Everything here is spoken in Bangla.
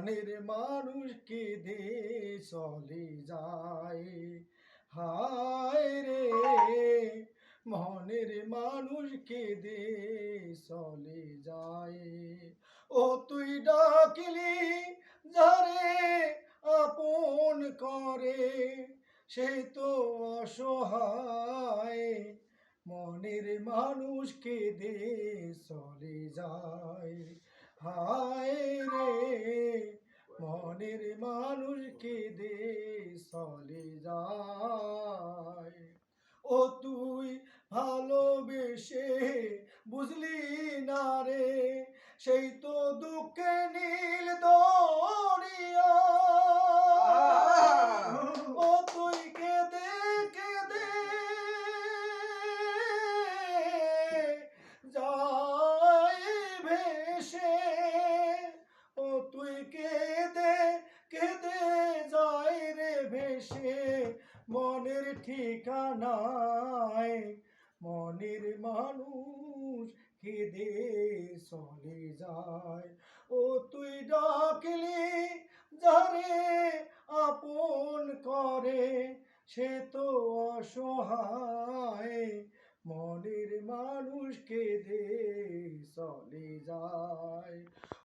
মনের মানুষ কেঁদে চলে যায়। হায় রে মনের মানুষ কেঁদে চলে যায়। ও তুই ডাকলি যারে আপন করে, সে তো অসহায়। মনের মানুষ কেঁদে চলে যায়। হায় রে মনের মানুষ কেঁদে চলে যায়। ও তুই ভালোবেসে বুঝলি না রে, সেই তো দুঃখে নীল দরিয়া। ও তুই কেঁদে কেঁদে যায় ভেসে। ও তুই কেঁদে কেঁদে যায় রে ভেসে মনের ঠিকানায়। মনের মানুষ কেঁদে চলে যায়। ও তুই ডাকলি যারে আপন করে, সে তো অসহায়। মনের মানুষ কেঁদে চলে যায়।